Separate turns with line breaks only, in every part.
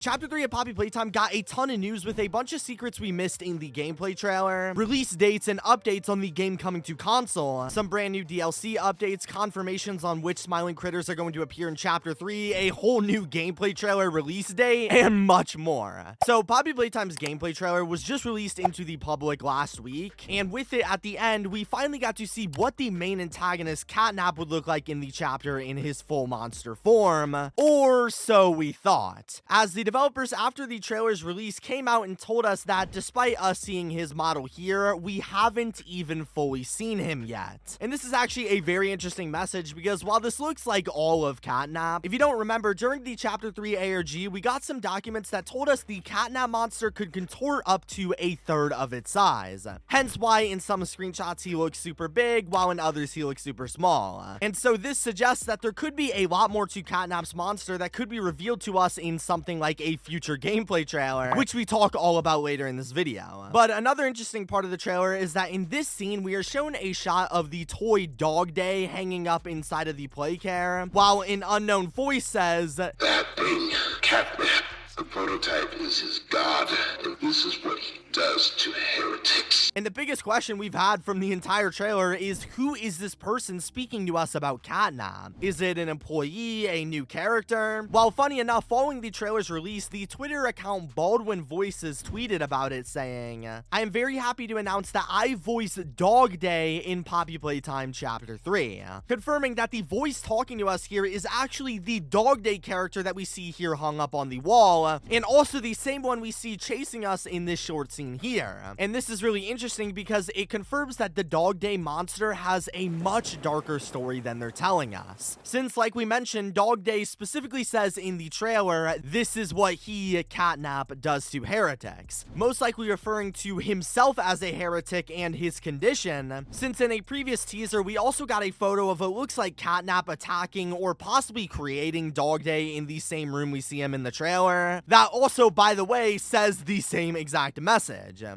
Chapter 3 of Poppy Playtime got a ton of news with a bunch of secrets we missed in the gameplay trailer, release dates and updates on the game coming to console, some brand new DLC updates, confirmations on which smiling critters are going to appear in Chapter 3, a whole new gameplay trailer release date, and much more. So Poppy Playtime's gameplay trailer was just released into the public last week, and with it at the end, we finally got to see what the main antagonist Catnap would look like in the chapter in his full monster form, or so we thought. As the developers after the trailer's release came out and told us that despite us seeing his model here, we haven't even fully seen him yet. And this is actually a very interesting message because while this looks like all of Catnap, if you don't remember, during the Chapter 3 ARG, we got some documents that told us the Catnap monster could contort up to a third of its size. Hence why in some screenshots he looks super big, while in others he looks super small. And so this suggests that there could be a lot more to Catnap's monster that could be revealed to us in something like a future gameplay trailer, which we talk all about later in this video. But another interesting part of the trailer is that in this scene, we are shown a shot of the toy Dog Day hanging up inside of the play care, while an unknown voice says,
"That thing, Catnap, the prototype is his god, and this is what he does to heretics."
And the biggest question we've had from the entire trailer is, who is this person speaking to us about Catnap? Is it an employee, a new character? Well, funny enough, following the trailer's release, the Twitter account Baldwin Voices tweeted about it saying, "I am very happy to announce that I voice Dog Day in Poppy Playtime Chapter 3, confirming that the voice talking to us here is actually the Dog Day character that we see here hung up on the wall, and also the same one we see chasing us in this short scene here." And this is really interesting because it confirms that the Dog Day monster has a much darker story than they're telling us. Since, like we mentioned, Dog Day specifically says in the trailer, this is what he, Catnap, does to heretics. Most likely referring to himself as a heretic and his condition, since in a previous teaser, we also got a photo of what looks like Catnap attacking or possibly creating Dog Day in the same room we see him in the trailer. That also, by the way, says the same exact message.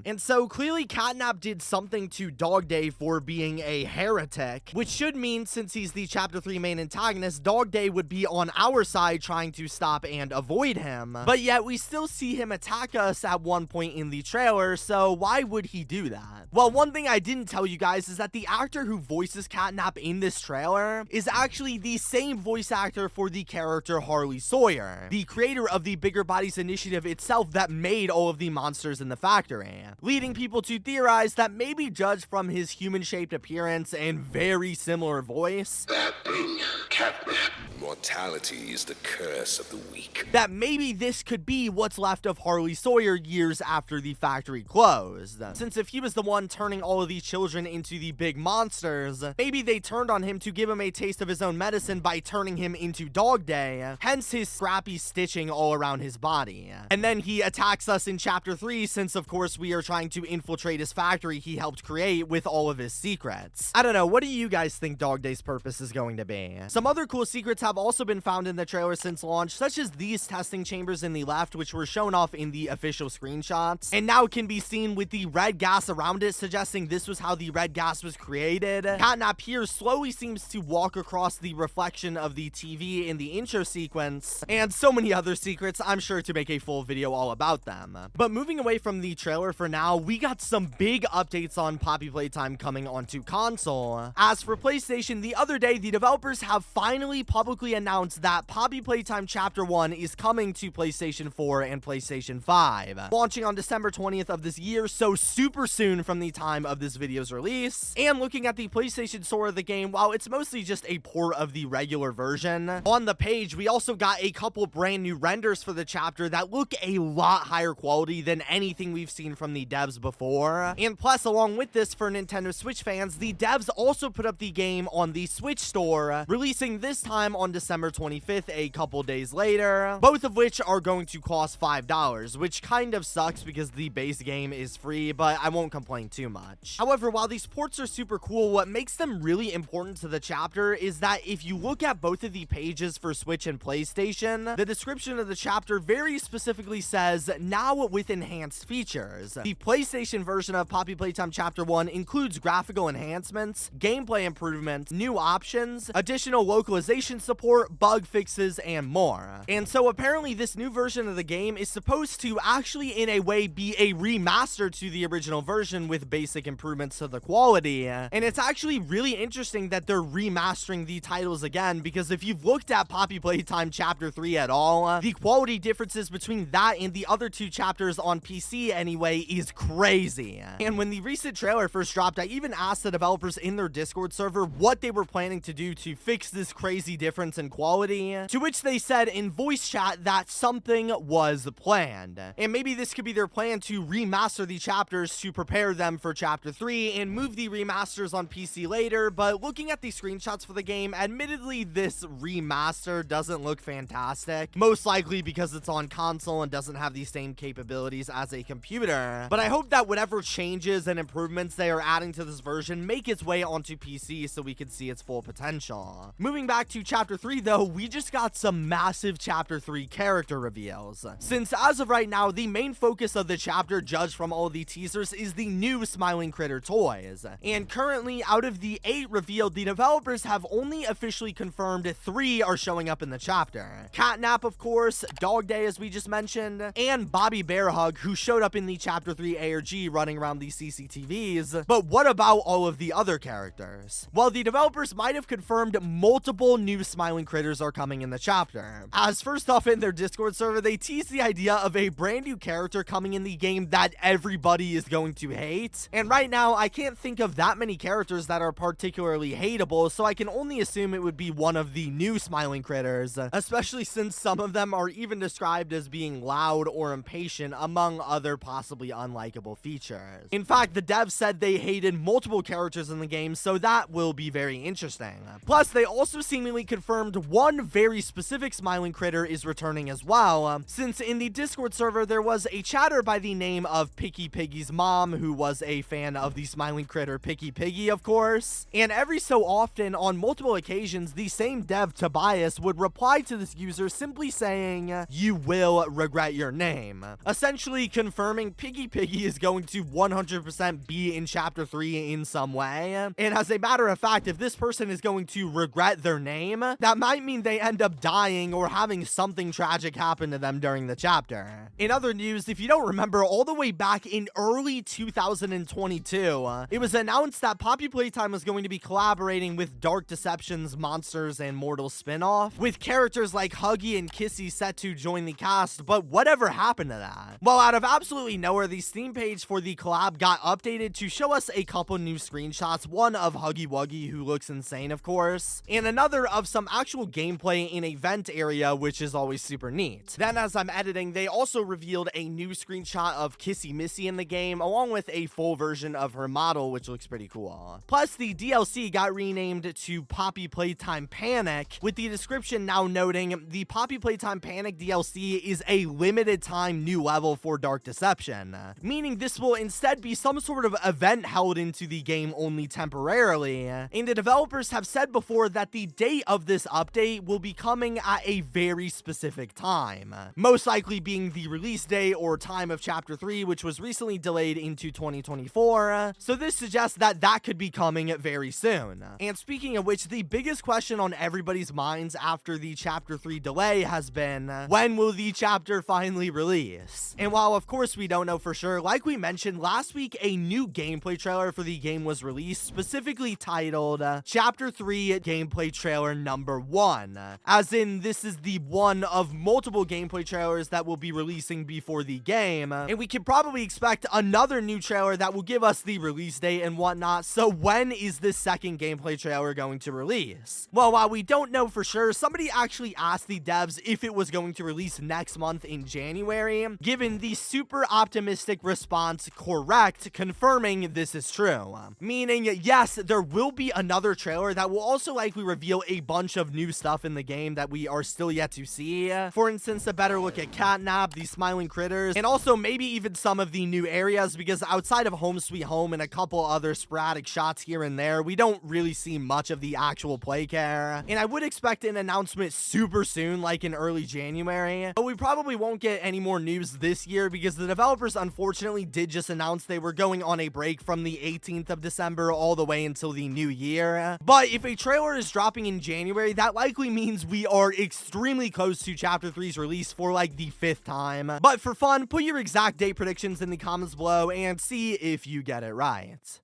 And so clearly Catnap did something to Dog Day for being a heretic, which should mean since he's the Chapter 3 main antagonist, Dog Day would be on our side trying to stop and avoid him. But yet we still see him attack us at one point in the trailer, so why would he do that? Well, one thing I didn't tell you guys is that the actor who voices Catnap in this trailer is actually the same voice actor for the character Harley Sawyer, the creator of the Bigger Bodies initiative itself that made all of the monsters in the factory, leading people to theorize that maybe judged from his human-shaped appearance and very similar voice,
"That thing, Catnap."
Mortality is the curse of the weak.
that maybe this could be what's left of Harley Sawyer years after the factory closed. Since if he was the one turning all of these children into the big monsters, maybe they turned on him to give him a taste of his own medicine by turning him into Dog Day, hence his scrappy stitching all around his body. And then he attacks us in Chapter 3 since of course we are trying to infiltrate his factory he helped create with all of his secrets. I don't know, what do you guys think Dog Day's purpose is going to be? Some other cool secrets have also been found in the trailer since launch, such as these testing chambers in the left, which were shown off in the official screenshots, and now can be seen with the red gas around it, suggesting this was how the red gas was created. Catnap here slowly seems to walk across the reflection of the TV in the intro sequence, and so many other secrets. I'm sure to make a full video all about them. But moving away from the trailer for now, we got some big updates on Poppy Playtime coming onto console. As for PlayStation, the other day, the developers have finally publicly announced that Poppy Playtime Chapter 1 is coming to PlayStation 4 and PlayStation 5, launching on December 20th of this year, so super soon from the time of this video's release. And looking at the PlayStation Store of the game, while it's mostly just a port of the regular version, on the page, we also got a couple brand new renders for the chapter that look a lot higher quality than anything we've seen from the devs before. And plus, along with this, for Nintendo Switch fans, the devs also put up the game on the Switch Store, releasing this time on December 25th, a couple days later, both of which are going to cost $5, which kind of sucks because the base game is free, but I won't complain too much. However, while these ports are super cool, what makes them really important to the chapter is that if you look at both of the pages for Switch and PlayStation, the description of the chapter very specifically says, now with enhanced features. The PlayStation version of Poppy Playtime Chapter 1 includes graphical enhancements, gameplay improvements, new options, additional localization support, support, bug fixes, and more. And so apparently this new version of the game is supposed to actually in a way be a remaster to the original version with basic improvements to the quality. And it's actually really interesting that they're remastering the titles again, because if you've looked at Poppy Playtime Chapter 3 at all, the quality differences between that and the other two chapters on PC anyway is crazy. And when the recent trailer first dropped, I even asked the developers in their Discord server what they were planning to do to fix this crazy difference in quality, to which they said in voice chat that something was planned. And maybe this could be their plan to remaster the chapters to prepare them for Chapter 3 and move the remasters on PC later, but looking at the screenshots for the game, admittedly this remaster doesn't look fantastic, most likely because it's on console and doesn't have the same capabilities as a computer. But I hope that whatever changes and improvements they are adding to this version make its way onto PC so we can see its full potential. Moving back to Chapter 3 though, we just got some massive Chapter 3 character reveals. Since as of right now, the main focus of the chapter, judged from all the teasers, is the new Smiling Critter toys. And currently, out of the 8 revealed, the developers have only officially confirmed 3 are showing up in the chapter. Catnap, of course, Dog Day as we just mentioned, and Bobby Bearhug, who showed up in the Chapter 3 ARG running around the CCTVs. But what about all of the other characters? Well, the developers might have confirmed multiple new Smiling Critters are coming in the chapter. As first off, in their Discord server, they teased the idea of a brand new character coming in the game that everybody is going to hate. And right now, I can't think of that many characters that are particularly hateable, so I can only assume it would be one of the new Smiling Critters, especially since some of them are even described as being loud or impatient, among other possibly unlikable features. In fact, the devs said they hated multiple characters in the game, so that will be very interesting. Plus, they also seemingly confirmed one very specific Smiling Critter is returning as well, since in the Discord server there was a chatter by the name of Picky Piggy's mom, who was a fan of the Smiling Critter Picky Piggy, of course. And every so often, on multiple occasions, the same dev, Tobias, would reply to this user simply saying, "You will regret your name," essentially confirming Picky Piggy is going to 100% be in Chapter 3 in some way. And as a matter of fact, if this person is going to regret their name, that might mean they end up dying or having something tragic happen to them during the chapter. In other news, if you don't remember, all the way back in early 2022, it was announced that Poppy Playtime was going to be collaborating with Dark Deception's Monsters and Mortals spin-off, with characters like Huggy and Kissy set to join the cast, but whatever happened to that? Well, out of absolutely nowhere, the Steam page for the collab got updated to show us a couple new screenshots, one of Huggy Wuggy, who looks insane, of course, and another of some actual gameplay in a vent area, which is always super neat. Then, as I'm editing, they also revealed a new screenshot of Kissy Missy in the game, along with a full version of her model, which looks pretty cool. Plus, the DLC got renamed to Poppy Playtime Panic, with the description now noting the Poppy Playtime Panic DLC is a limited time new level for Dark Deception, meaning this will instead be some sort of event held into the game only temporarily. And the developers have said before that the date of this update will be coming at a very specific time, most likely being the release day or time of Chapter 3, which was recently delayed into 2024, so this suggests that that could be coming very soon. And speaking of which, the biggest question on everybody's minds after the Chapter 3 delay has been, when will the chapter finally release? And while of course we don't know for sure, like we mentioned last week, a new gameplay trailer for the game was released, specifically titled Chapter 3 Gameplay Trailer Number 1, as in this is the one of multiple gameplay trailers that will be releasing before the game, and we can probably expect another new trailer that will give us the release date and whatnot. So when is this second gameplay trailer going to release? Well, while we don't know for sure, somebody actually asked the devs if it was going to release next month in January, given the super optimistic response correct, confirming this is true. Meaning, yes, there will be another trailer that will also likely reveal a bunch of new stuff in the game that we are still yet to see. For instance, a better look at Catnap, the Smiling Critters, and also maybe even some of the new areas, because outside of Home Sweet Home and a couple other sporadic shots here and there, we don't really see much of the actual play care. And I would expect an announcement super soon, like in early January, but we probably won't get any more news this year because the developers unfortunately did just announce they were going on a break from the 18th of December all the way until the new year. But if a trailer is dropping in January, story, that likely means we are extremely close to Chapter 3's release for like the 5th time. But for fun, put your exact date predictions in the comments below and see if you get it right.